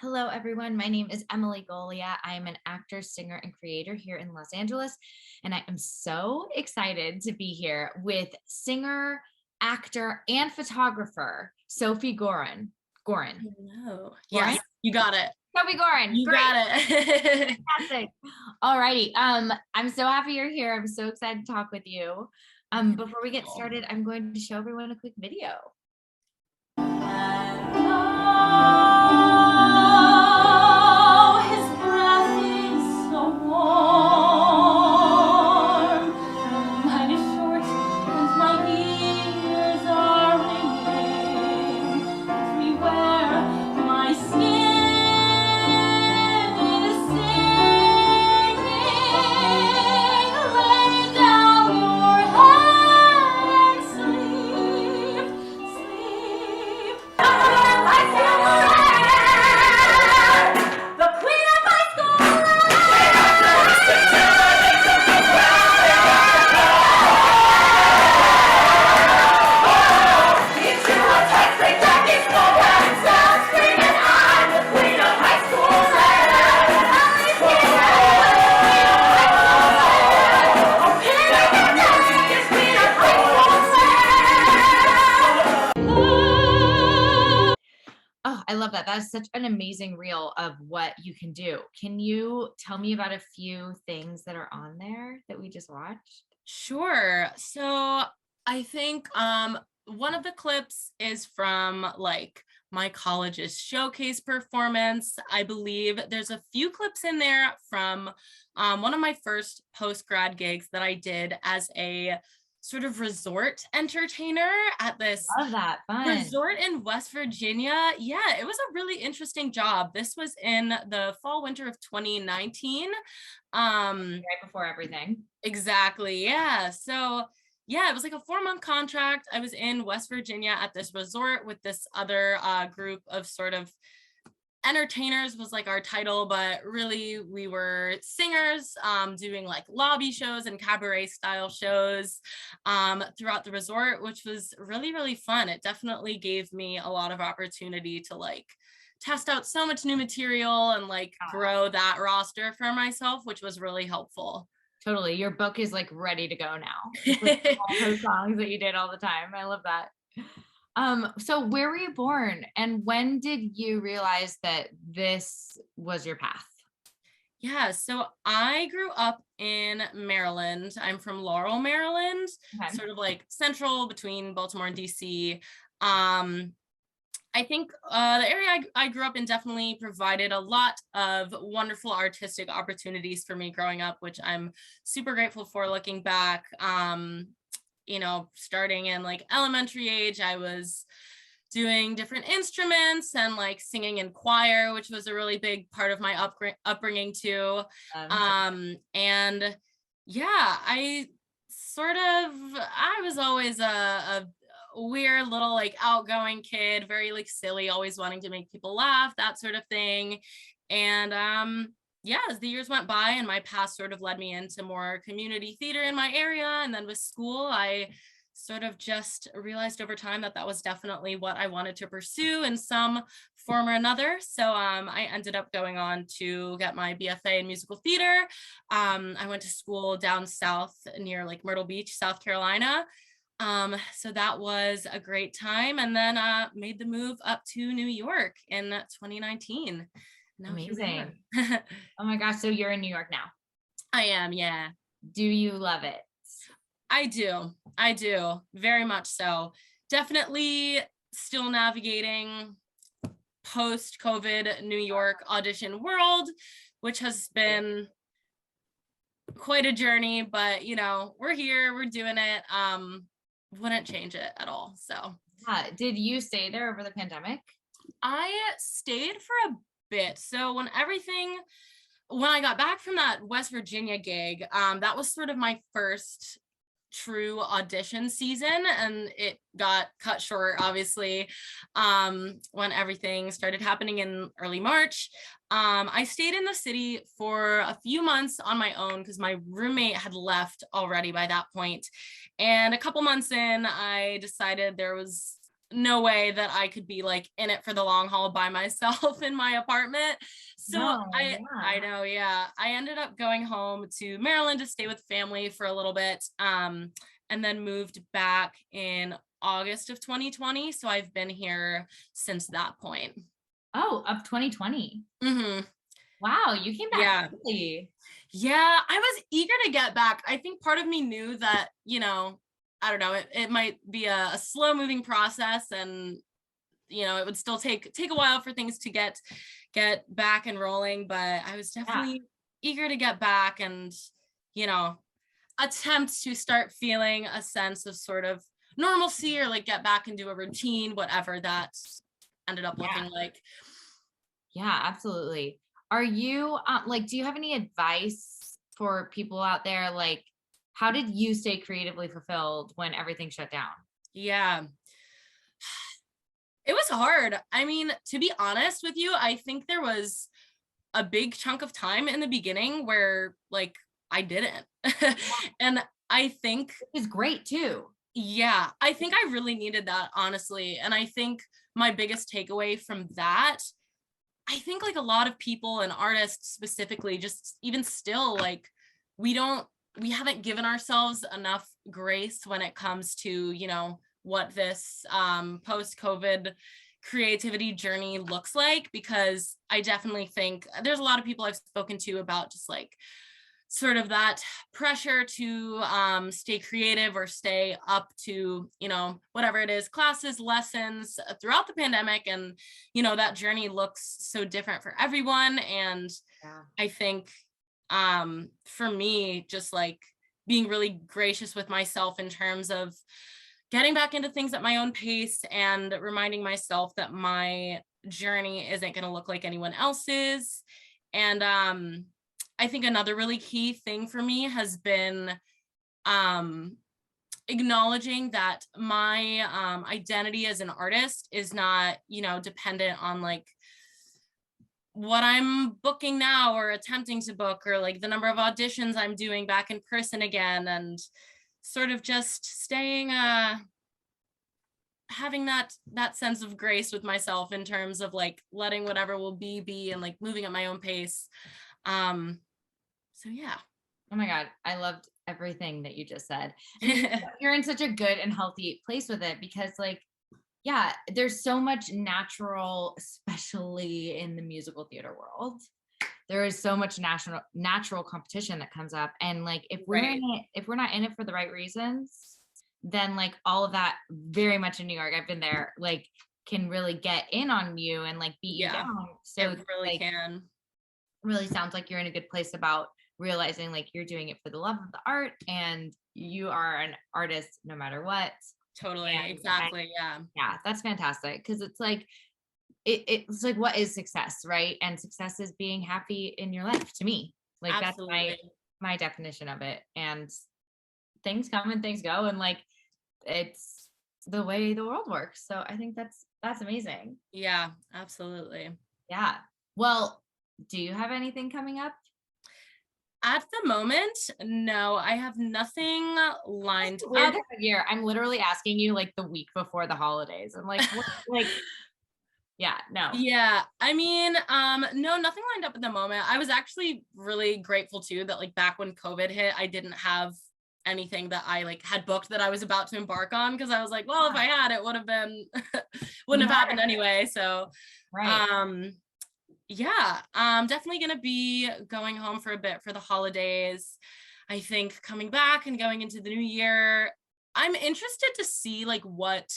Hello, everyone. My name is Emily Golia. I am an actor, singer, and creator here in Los Angeles. And I am so excited to be here with singer, actor, and photographer, Sophie Goron. Goron. Hello. Goron? Yes, you got it. Sophie Goron. You Great. got it. Fantastic. All righty. I'm so happy you're here. I'm so excited to talk with you. Before we get started, I'm going to show everyone a quick video. I love that. That's such an amazing reel of what you can do. Can you tell me about a few things that are on there that we just watched? Sure. So I think one of the clips is from like my college's showcase performance. I believe there's a few clips in there from one of my first post-grad gigs that I did as a sort of resort entertainer at this Love that. Fun. resort in West Virginia. Yeah, it was a really interesting job. This was in the fall winter of 2019. Right before everything. Exactly. Yeah. So yeah, it was like a 4-month contract. I was in West Virginia at this resort with this other group of sort of entertainers was like our title, but really we were singers doing like lobby shows and cabaret style shows throughout the resort, which was really, really fun. It definitely gave me a lot of opportunity to like test out so much new material and like grow that roster for myself, which was really helpful. Totally. Your book is like ready to go now. All those songs that you did all the time. I love that. So where were you born and when did you realize that this was your path? Yeah, so I grew up in Maryland. I'm from Laurel, Maryland, Okay. sort of like central between Baltimore and DC. I think the area I grew up in definitely provided a lot of wonderful artistic opportunities for me growing up, which I'm super grateful for looking back. You know, starting in like elementary age, I was doing different instruments and like singing in choir, which was a really big part of my upbringing too. And yeah, I was always a weird little like outgoing kid, very like silly, always wanting to make people laugh, that sort of thing. And yeah, as the years went by and my path sort of led me into more community theater in my area. And then with school, I sort of just realized over time that that was definitely what I wanted to pursue in some form or another. So I ended up going on to get my BFA in musical theater. I went to school down south near like Myrtle Beach, South Carolina. So that was a great time. And then made the move up to New York in 2019. Now amazing. Oh my gosh. So you're in New York now? I am. Yeah. Do you love it? I do very much so. Definitely still navigating post-COVID New York audition world, which has been quite a journey, but you know, we're here, we're doing it. Wouldn't change it at all. So did you stay there over the pandemic? I stayed for a bit. So when I got back from that West Virginia gig, that was sort of my first true audition season, and it got cut short obviously when everything started happening in early March. I stayed in the city for a few months on my own because my roommate had left already by that point. And a couple months in, I decided there was no way that I could be like in it for the long haul by myself in my apartment. So No, I yeah. know, yeah. I ended up going home to Maryland to stay with family for a little bit. And then moved back in August of 2020. So I've been here since that point. Oh, of 2020. Hmm. Wow, you came back Yeah. quickly. Yeah, I was eager to get back. I think part of me knew that, I don't know, it might be a slow moving process, and it would still take a while for things to get back and rolling, but I was Yeah. definitely eager to get back and, you know, attempt to start feeling a sense of sort of normalcy, or like get back into a routine, whatever that ended up Yeah. looking like. Yeah, absolutely. Are you like, do you have any advice for people out there? Like, how did you stay creatively fulfilled when everything shut down? Yeah. It was hard. I mean, to be honest with you, I think there was a big chunk of time in the beginning where like I didn't. And I think, Which is great too. yeah, I think I really needed that, honestly. And I think my biggest takeaway from that, I think like a lot of people and artists specifically, just even still, like we don't, we haven't given ourselves enough grace when it comes to, what this post-COVID creativity journey looks like, because I definitely think there's a lot of people I've spoken to about just like sort of that pressure to stay creative or stay up to, whatever it is, classes, lessons throughout the pandemic. And, that journey looks so different for everyone. And Yeah. I think for me, just like being really gracious with myself in terms of getting back into things at my own pace and reminding myself that my journey isn't going to look like anyone else's. And I think another really key thing for me has been um, acknowledging that my identity as an artist is not, dependent on like what I'm booking now or attempting to book, or like the number of auditions I'm doing back in person again, and sort of just staying having that sense of grace with myself in terms of like letting whatever will be, and like moving at my own pace. So yeah. Oh my God. I loved everything that you just said. And you're in such a good and healthy place with it because like, yeah, there's so much natural, especially in the musical theater world. There is so much natural competition that comes up. And like if we're in Right. it, if we're not in it for the right reasons, then like all of that very much in New York, I've been there, like can really get in on you and like beat you Yeah, down. it So really like can. really sounds like you're in a good place about realizing like you're doing it for the love of the art and you are an artist no matter what. Totally. And Exactly. Yeah. yeah, that's fantastic because it's like it's like what is success, right? And success is being happy in your life to me. Like that's Absolutely. my definition of it. And things come and things go and like it's the way the world works. So I think that's amazing. Yeah, absolutely. Yeah. Well, do you have anything coming up? At the moment, no, I have nothing It's lined a weird up. time of year. I'm literally asking you like the week before the holidays. I'm like, what, like, yeah, no. Yeah, I mean, no, nothing lined up at the moment. I was actually really grateful too that like back when COVID hit, I didn't have anything that I like had booked that I was about to embark on, because I was like, well, if I had, it would have been wouldn't have happened anyway. So Right. um yeah, I'm definitely gonna be going home for a bit for the holidays. I think coming back and going into the new year, I'm interested to see like what,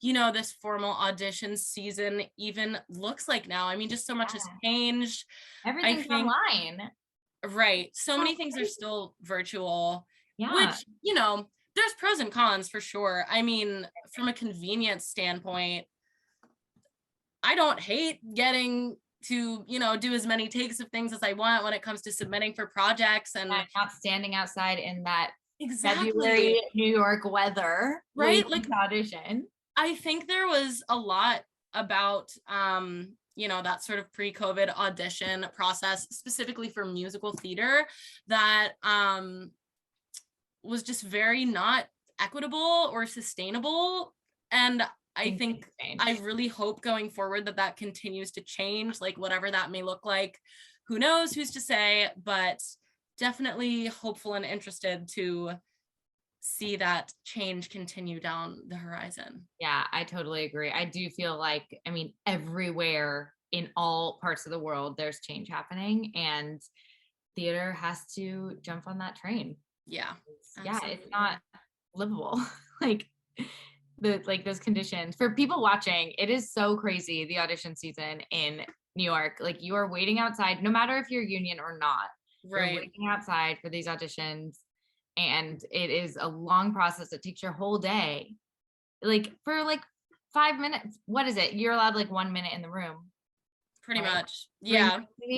this formal audition season even looks like now. I mean, just so much has Yeah. changed. I Everything's think, online. right, so So many things are crazy. still virtual, Yeah. which, there's pros and cons for sure. I mean, from a convenience standpoint, I don't hate getting to, do as many takes of things as I want when it comes to submitting for projects. And Not standing outside in that exactly, February New York weather right? waiting Like, to audition. I think there was a lot about, that sort of pre-COVID audition process, specifically for musical theater, that was just very not equitable or sustainable. And I Things think I change. really hope going forward that that continues to change, like whatever that may look like. Who knows, who's to say, but definitely hopeful and interested to see that change continue down the horizon. Yeah, I totally agree. I do feel like, I mean, everywhere in all parts of the world, there's change happening, and theater has to jump on that train. Yeah, Yeah, it's absolutely. not livable. like like those conditions for people watching, it is so crazy, the audition season in New York. Like, you are waiting outside, no matter if you're union or not. You're Right. waiting outside for these auditions, and it is a long process. It takes your whole day. Like, for like 5 minutes. What is it? You're allowed like 1 minute in the room, Pretty right? much. 3 Yeah. minutes maybe?